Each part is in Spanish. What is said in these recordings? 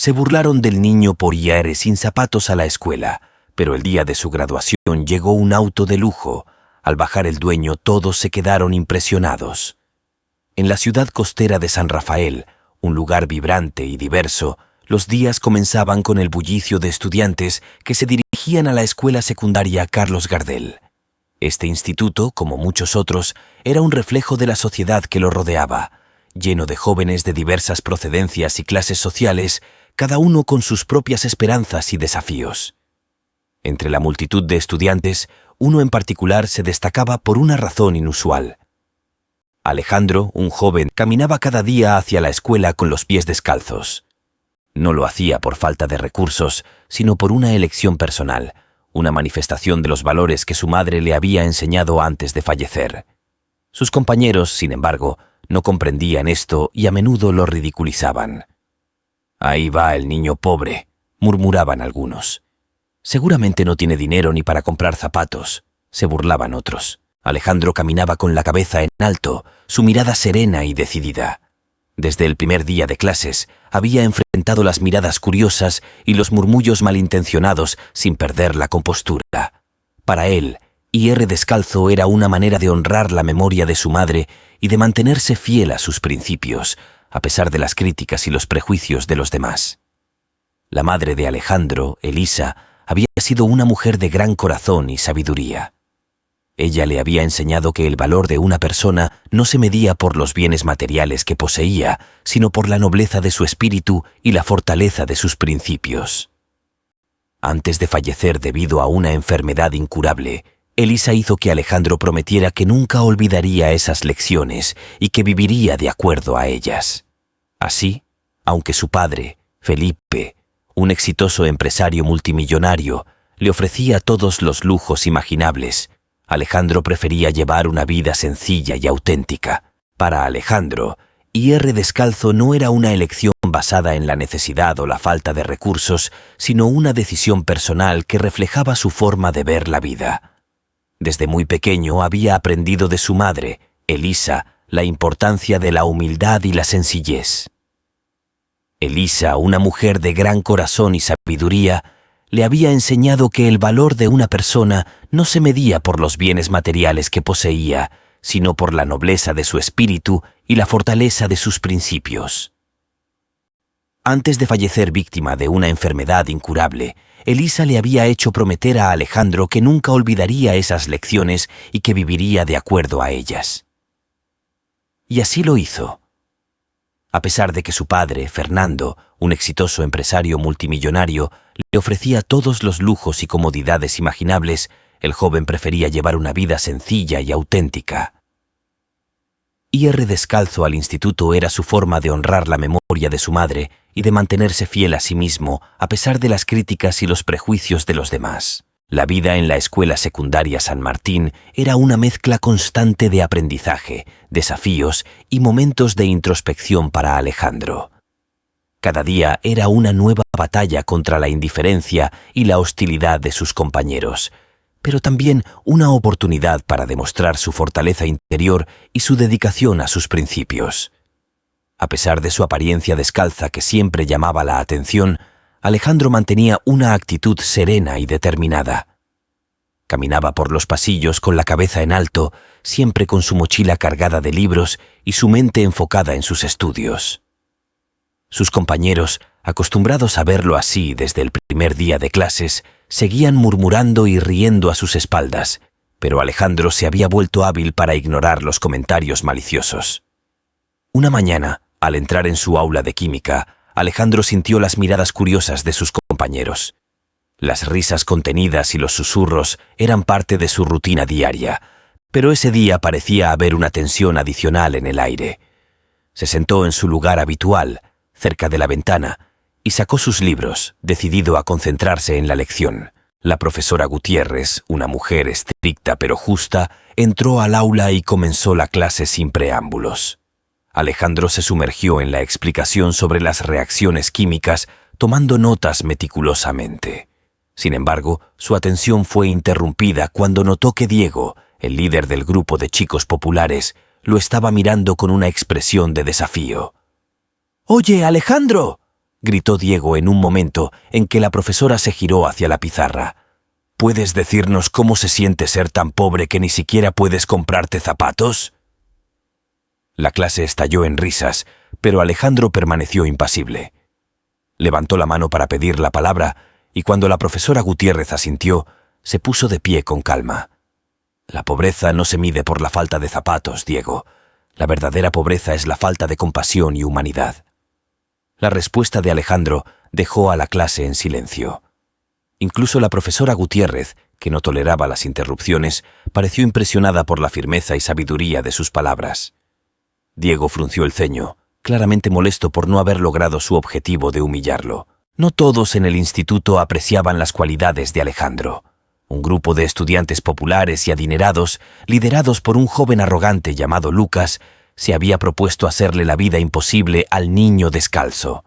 Se burlaron del niño por ir sin zapatos a la escuela, pero el día de su graduación llegó un auto de lujo. Al bajar el dueño, todos se quedaron impresionados. En la ciudad costera de San Rafael, un lugar vibrante y diverso, los días comenzaban con el bullicio de estudiantes que se dirigían a la escuela secundaria Carlos Gardel. Este instituto, como muchos otros, era un reflejo de la sociedad que lo rodeaba, lleno de jóvenes de diversas procedencias y clases sociales, cada uno con sus propias esperanzas y desafíos. Entre la multitud de estudiantes, uno en particular se destacaba por una razón inusual. Alejandro, un joven, caminaba cada día hacia la escuela con los pies descalzos. No lo hacía por falta de recursos, sino por una elección personal, una manifestación de los valores que su madre le había enseñado antes de fallecer. Sus compañeros, sin embargo, no comprendían esto y a menudo lo ridiculizaban. «Ahí va el niño pobre», murmuraban algunos. «Seguramente no tiene dinero ni para comprar zapatos», se burlaban otros. Alejandro caminaba con la cabeza en alto, su mirada serena y decidida. Desde el primer día de clases, había enfrentado las miradas curiosas y los murmullos malintencionados sin perder la compostura. Para él, ir descalzo era una manera de honrar la memoria de su madre y de mantenerse fiel a sus principios, a pesar de las críticas y los prejuicios de los demás. La madre de Alejandro, Elisa, había sido una mujer de gran corazón y sabiduría. Ella le había enseñado que el valor de una persona no se medía por los bienes materiales que poseía, sino por la nobleza de su espíritu y la fortaleza de sus principios. Antes de fallecer debido a una enfermedad incurable, Elisa hizo que Alejandro prometiera que nunca olvidaría esas lecciones y que viviría de acuerdo a ellas. Así, aunque su padre, Felipe, un exitoso empresario multimillonario, le ofrecía todos los lujos imaginables, Alejandro prefería llevar una vida sencilla y auténtica. Para Alejandro, ir descalzo no era una elección basada en la necesidad o la falta de recursos, sino una decisión personal que reflejaba su forma de ver la vida. Desde muy pequeño había aprendido de su madre, Elisa, la importancia de la humildad y la sencillez. Elisa, una mujer de gran corazón y sabiduría, le había enseñado que el valor de una persona no se medía por los bienes materiales que poseía, sino por la nobleza de su espíritu y la fortaleza de sus principios. Antes de fallecer víctima de una enfermedad incurable, Elisa le había hecho prometer a Alejandro que nunca olvidaría esas lecciones y que viviría de acuerdo a ellas. Y así lo hizo. A pesar de que su padre, Fernando, un exitoso empresario multimillonario, le ofrecía todos los lujos y comodidades imaginables, el joven prefería llevar una vida sencilla y auténtica. Ir descalzo al instituto era su forma de honrar la memoria de su madre y de mantenerse fiel a sí mismo a pesar de las críticas y los prejuicios de los demás. La vida en la escuela secundaria San Martín era una mezcla constante de aprendizaje, desafíos y momentos de introspección para Alejandro. Cada día era una nueva batalla contra la indiferencia y la hostilidad de sus compañeros, pero también una oportunidad para demostrar su fortaleza interior y su dedicación a sus principios. A pesar de su apariencia descalza que siempre llamaba la atención, Alejandro mantenía una actitud serena y determinada. Caminaba por los pasillos con la cabeza en alto, siempre con su mochila cargada de libros y su mente enfocada en sus estudios. Sus compañeros, acostumbrados a verlo así desde el primer día de clases, seguían murmurando y riendo a sus espaldas, pero Alejandro se había vuelto hábil para ignorar los comentarios maliciosos. Una mañana, al entrar en su aula de química, Alejandro sintió las miradas curiosas de sus compañeros. Las risas contenidas y los susurros eran parte de su rutina diaria, pero ese día parecía haber una tensión adicional en el aire. Se sentó en su lugar habitual, cerca de la ventana, y sacó sus libros, decidido a concentrarse en la lección. La profesora Gutiérrez, una mujer estricta pero justa, entró al aula y comenzó la clase sin preámbulos. Alejandro se sumergió en la explicación sobre las reacciones químicas, tomando notas meticulosamente. Sin embargo, su atención fue interrumpida cuando notó que Diego, el líder del grupo de chicos populares, lo estaba mirando con una expresión de desafío. «¡Oye, Alejandro!», gritó Diego en un momento en que la profesora se giró hacia la pizarra. ¿Puedes decirnos cómo se siente ser tan pobre que ni siquiera puedes comprarte zapatos? La clase estalló en risas, pero Alejandro permaneció impasible. Levantó la mano para pedir la palabra y cuando la profesora Gutiérrez asintió, se puso de pie con calma. La pobreza no se mide por la falta de zapatos, Diego. La verdadera pobreza es la falta de compasión y humanidad. La respuesta de Alejandro dejó a la clase en silencio. Incluso la profesora Gutiérrez, que no toleraba las interrupciones, pareció impresionada por la firmeza y sabiduría de sus palabras. Diego frunció el ceño, claramente molesto por no haber logrado su objetivo de humillarlo. No todos en el instituto apreciaban las cualidades de Alejandro. Un grupo de estudiantes populares y adinerados, liderados por un joven arrogante llamado Lucas, se había propuesto hacerle la vida imposible al niño descalzo.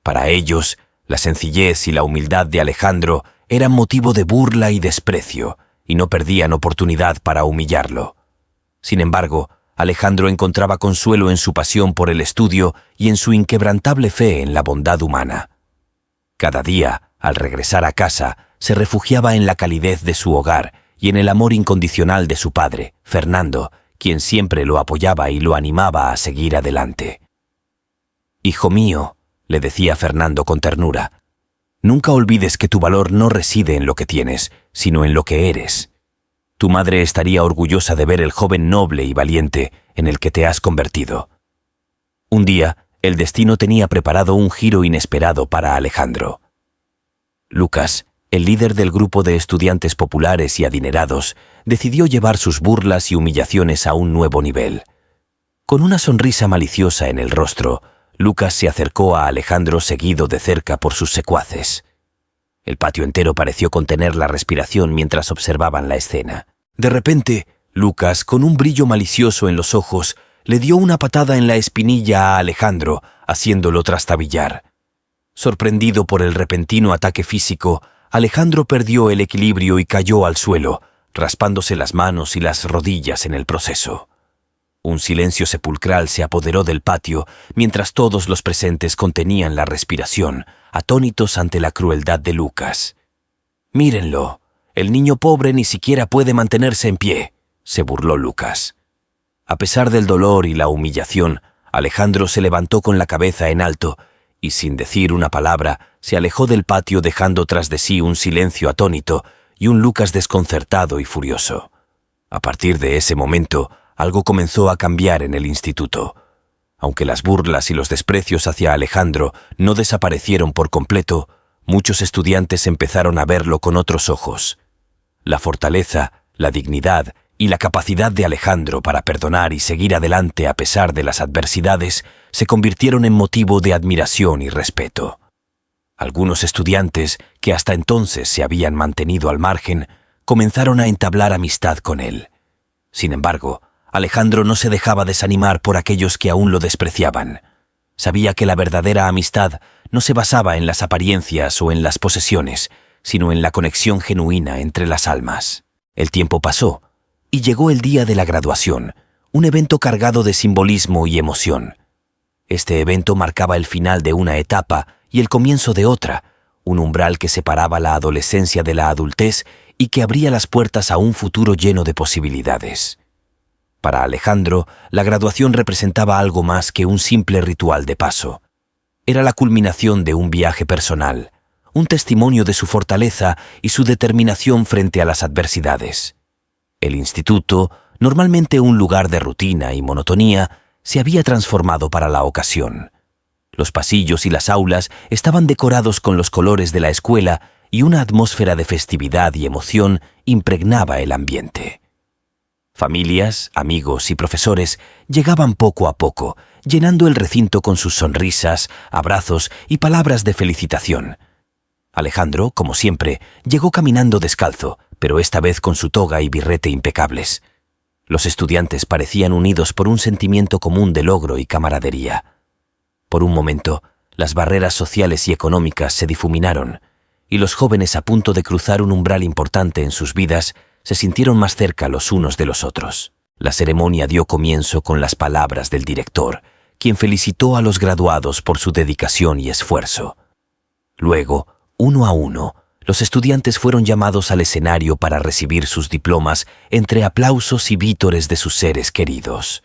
Para ellos, la sencillez y la humildad de Alejandro eran motivo de burla y desprecio, y no perdían oportunidad para humillarlo. Sin embargo, Alejandro encontraba consuelo en su pasión por el estudio y en su inquebrantable fe en la bondad humana. Cada día, al regresar a casa, se refugiaba en la calidez de su hogar y en el amor incondicional de su padre, Fernando, quien siempre lo apoyaba y lo animaba a seguir adelante. «Hijo mío», le decía Fernando con ternura, «nunca olvides que tu valor no reside en lo que tienes, sino en lo que eres. Tu madre estaría orgullosa de ver el joven noble y valiente en el que te has convertido». Un día, el destino tenía preparado un giro inesperado para Alejandro. Lucas, el líder del grupo de estudiantes populares y adinerados, decidió llevar sus burlas y humillaciones a un nuevo nivel. Con una sonrisa maliciosa en el rostro, Lucas se acercó a Alejandro seguido de cerca por sus secuaces. El patio entero pareció contener la respiración mientras observaban la escena. De repente, Lucas, con un brillo malicioso en los ojos, le dio una patada en la espinilla a Alejandro, haciéndolo trastabillar. Sorprendido por el repentino ataque físico, Alejandro perdió el equilibrio y cayó al suelo, raspándose las manos y las rodillas en el proceso. Un silencio sepulcral se apoderó del patio, mientras todos los presentes contenían la respiración, atónitos ante la crueldad de Lucas. «Mírenlo, el niño pobre ni siquiera puede mantenerse en pie», se burló Lucas. A pesar del dolor y la humillación, Alejandro se levantó con la cabeza en alto y, sin decir una palabra, se alejó del patio dejando tras de sí un silencio atónito y un Lucas desconcertado y furioso. A partir de ese momento, algo comenzó a cambiar en el instituto. Aunque las burlas y los desprecios hacia Alejandro no desaparecieron por completo, muchos estudiantes empezaron a verlo con otros ojos. La fortaleza, la dignidad y la capacidad de Alejandro para perdonar y seguir adelante a pesar de las adversidades se convirtieron en motivo de admiración y respeto. Algunos estudiantes, que hasta entonces se habían mantenido al margen, comenzaron a entablar amistad con él. Sin embargo, Alejandro no se dejaba desanimar por aquellos que aún lo despreciaban. Sabía que la verdadera amistad no se basaba en las apariencias o en las posesiones, sino en la conexión genuina entre las almas. El tiempo pasó, y llegó el día de la graduación, un evento cargado de simbolismo y emoción. Este evento marcaba el final de una etapa y el comienzo de otra, un umbral que separaba la adolescencia de la adultez y que abría las puertas a un futuro lleno de posibilidades. Para Alejandro, la graduación representaba algo más que un simple ritual de paso. Era la culminación de un viaje personal, un testimonio de su fortaleza y su determinación frente a las adversidades. El instituto, normalmente un lugar de rutina y monotonía, se había transformado para la ocasión. Los pasillos y las aulas estaban decorados con los colores de la escuela y una atmósfera de festividad y emoción impregnaba el ambiente. Familias, amigos y profesores llegaban poco a poco, llenando el recinto con sus sonrisas, abrazos y palabras de felicitación. Alejandro, como siempre, llegó caminando descalzo, pero esta vez con su toga y birrete impecables. Los estudiantes parecían unidos por un sentimiento común de logro y camaradería. Por un momento, las barreras sociales y económicas se difuminaron, y los jóvenes a punto de cruzar un umbral importante en sus vidas se sintieron más cerca los unos de los otros. La ceremonia dio comienzo con las palabras del director, quien felicitó a los graduados por su dedicación y esfuerzo. Luego, uno a uno, los estudiantes fueron llamados al escenario para recibir sus diplomas entre aplausos y vítores de sus seres queridos.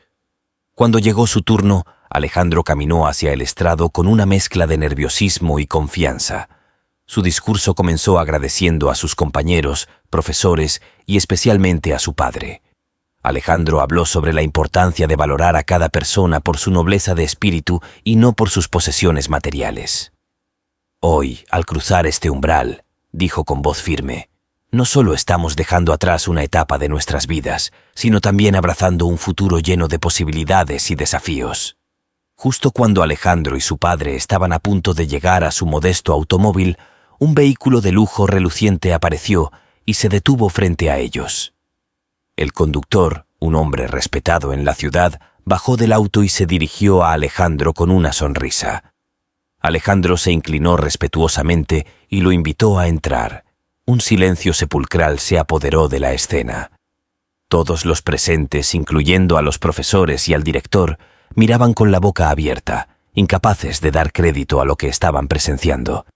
Cuando llegó su turno, Alejandro caminó hacia el estrado con una mezcla de nerviosismo y confianza. Su discurso comenzó agradeciendo a sus compañeros, profesores y especialmente a su padre. Alejandro habló sobre la importancia de valorar a cada persona por su nobleza de espíritu y no por sus posesiones materiales. Hoy, al cruzar este umbral, dijo con voz firme, no solo estamos dejando atrás una etapa de nuestras vidas, sino también abrazando un futuro lleno de posibilidades y desafíos. Justo cuando Alejandro y su padre estaban a punto de llegar a su modesto automóvil, un vehículo de lujo reluciente apareció y se detuvo frente a ellos. El conductor, un hombre respetado en la ciudad, bajó del auto y se dirigió a Alejandro con una sonrisa. Alejandro se inclinó respetuosamente y lo invitó a entrar. Un silencio sepulcral se apoderó de la escena. Todos los presentes, incluyendo a los profesores y al director, miraban con la boca abierta, incapaces de dar crédito a lo que estaban presenciando.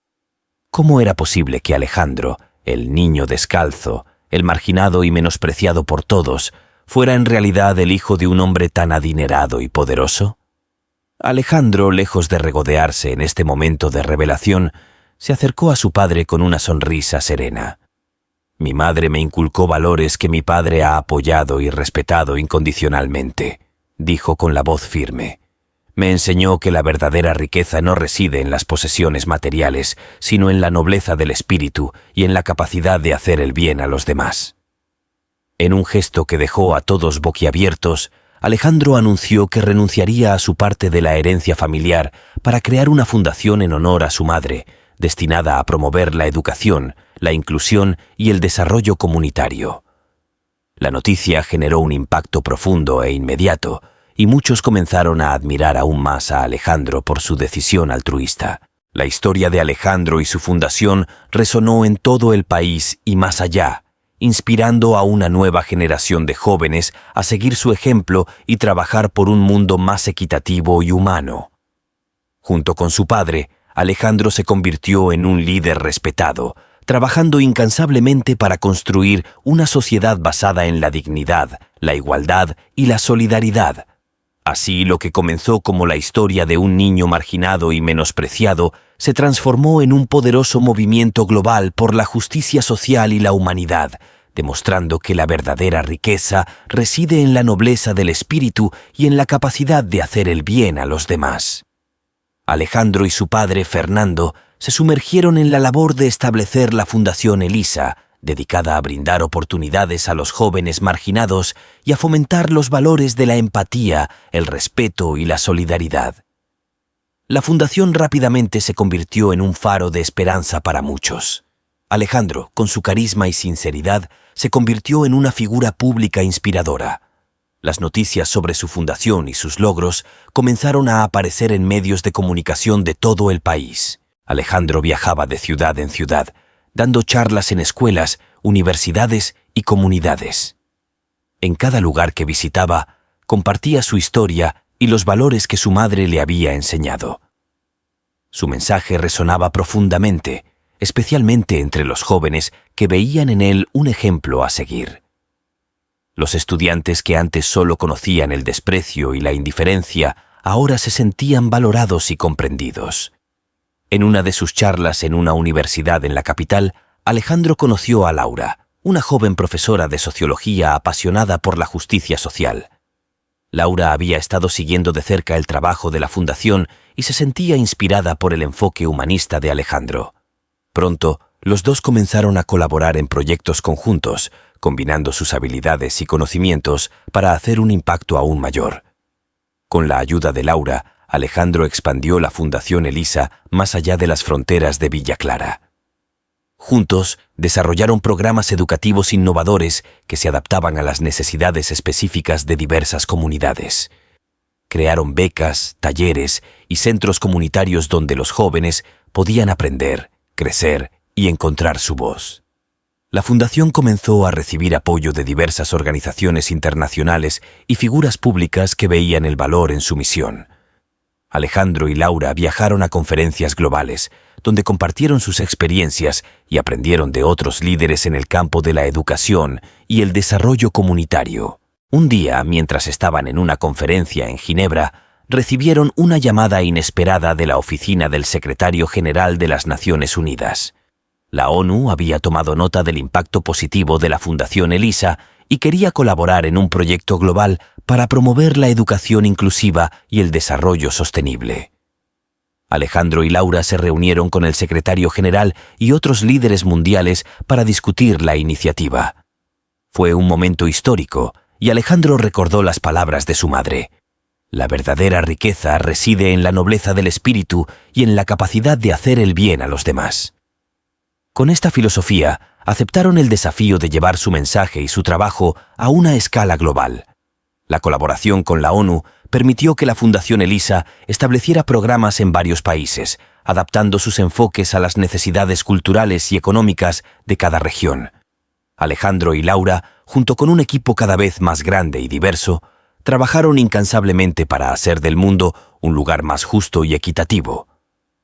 ¿Cómo era posible que Alejandro, el niño descalzo, el marginado y menospreciado por todos, fuera en realidad el hijo de un hombre tan adinerado y poderoso? Alejandro, lejos de regodearse en este momento de revelación, se acercó a su padre con una sonrisa serena. Mi madre me inculcó valores que mi padre ha apoyado y respetado incondicionalmente, dijo con la voz firme. Me enseñó que la verdadera riqueza no reside en las posesiones materiales, sino en la nobleza del espíritu y en la capacidad de hacer el bien a los demás. En un gesto que dejó a todos boquiabiertos, Alejandro anunció que renunciaría a su parte de la herencia familiar para crear una fundación en honor a su madre, destinada a promover la educación, la inclusión y el desarrollo comunitario. La noticia generó un impacto profundo e inmediato, y muchos comenzaron a admirar aún más a Alejandro por su decisión altruista. La historia de Alejandro y su fundación resonó en todo el país y más allá, inspirando a una nueva generación de jóvenes a seguir su ejemplo y trabajar por un mundo más equitativo y humano. Junto con su padre, Alejandro se convirtió en un líder respetado, trabajando incansablemente para construir una sociedad basada en la dignidad, la igualdad y la solidaridad. Así, lo que comenzó como la historia de un niño marginado y menospreciado se transformó en un poderoso movimiento global por la justicia social y la humanidad, demostrando que la verdadera riqueza reside en la nobleza del espíritu y en la capacidad de hacer el bien a los demás. Alejandro y su padre, Fernando, se sumergieron en la labor de establecer la Fundación Elisa, dedicada a brindar oportunidades a los jóvenes marginados y a fomentar los valores de la empatía, el respeto y la solidaridad. La fundación rápidamente se convirtió en un faro de esperanza para muchos. Alejandro, con su carisma y sinceridad, se convirtió en una figura pública inspiradora. Las noticias sobre su fundación y sus logros comenzaron a aparecer en medios de comunicación de todo el país. Alejandro viajaba de ciudad en ciudad, dando charlas en escuelas, universidades y comunidades. En cada lugar que visitaba, compartía su historia y los valores que su madre le había enseñado. Su mensaje resonaba profundamente, especialmente entre los jóvenes que veían en él un ejemplo a seguir. Los estudiantes que antes solo conocían el desprecio y la indiferencia, ahora se sentían valorados y comprendidos. En una de sus charlas en una universidad en la capital, Alejandro conoció a Laura, una joven profesora de sociología apasionada por la justicia social. Laura había estado siguiendo de cerca el trabajo de la fundación y se sentía inspirada por el enfoque humanista de Alejandro. Pronto, los dos comenzaron a colaborar en proyectos conjuntos, combinando sus habilidades y conocimientos para hacer un impacto aún mayor. Con la ayuda de Laura, Alejandro expandió la Fundación Elisa más allá de las fronteras de Villa Clara. Juntos, desarrollaron programas educativos innovadores que se adaptaban a las necesidades específicas de diversas comunidades. Crearon becas, talleres y centros comunitarios donde los jóvenes podían aprender, crecer y encontrar su voz. La fundación comenzó a recibir apoyo de diversas organizaciones internacionales y figuras públicas que veían el valor en su misión. Alejandro y Laura viajaron a conferencias globales, donde compartieron sus experiencias y aprendieron de otros líderes en el campo de la educación y el desarrollo comunitario. Un día, mientras estaban en una conferencia en Ginebra, recibieron una llamada inesperada de la oficina del secretario general de las Naciones Unidas. La ONU había tomado nota del impacto positivo de la Fundación ELISA y quería colaborar en un proyecto global para promover la educación inclusiva y el desarrollo sostenible. Alejandro y Laura se reunieron con el secretario general y otros líderes mundiales para discutir la iniciativa. Fue un momento histórico y Alejandro recordó las palabras de su madre. La verdadera riqueza reside en la nobleza del espíritu y en la capacidad de hacer el bien a los demás. Con esta filosofía, aceptaron el desafío de llevar su mensaje y su trabajo a una escala global. La colaboración con la ONU permitió que la Fundación ELISA estableciera programas en varios países, adaptando sus enfoques a las necesidades culturales y económicas de cada región. Alejandro y Laura, junto con un equipo cada vez más grande y diverso, trabajaron incansablemente para hacer del mundo un lugar más justo y equitativo.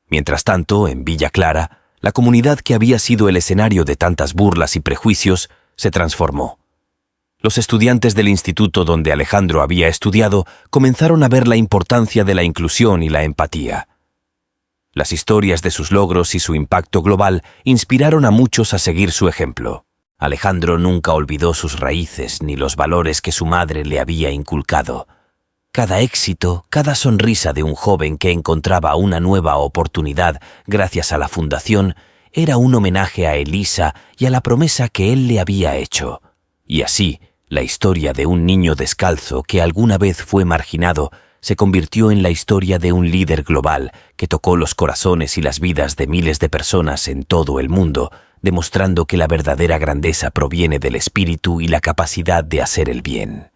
Mientras tanto, en Villa Clara, la comunidad que había sido el escenario de tantas burlas y prejuicios se transformó. Los estudiantes del instituto donde Alejandro había estudiado comenzaron a ver la importancia de la inclusión y la empatía. Las historias de sus logros y su impacto global inspiraron a muchos a seguir su ejemplo. Alejandro nunca olvidó sus raíces ni los valores que su madre le había inculcado. Cada éxito, cada sonrisa de un joven que encontraba una nueva oportunidad gracias a la fundación era un homenaje a ELISA y a la promesa que él le había hecho. Y así, la historia de un niño descalzo que alguna vez fue marginado se convirtió en la historia de un líder global que tocó los corazones y las vidas de miles de personas en todo el mundo, demostrando que la verdadera grandeza proviene del espíritu y la capacidad de hacer el bien.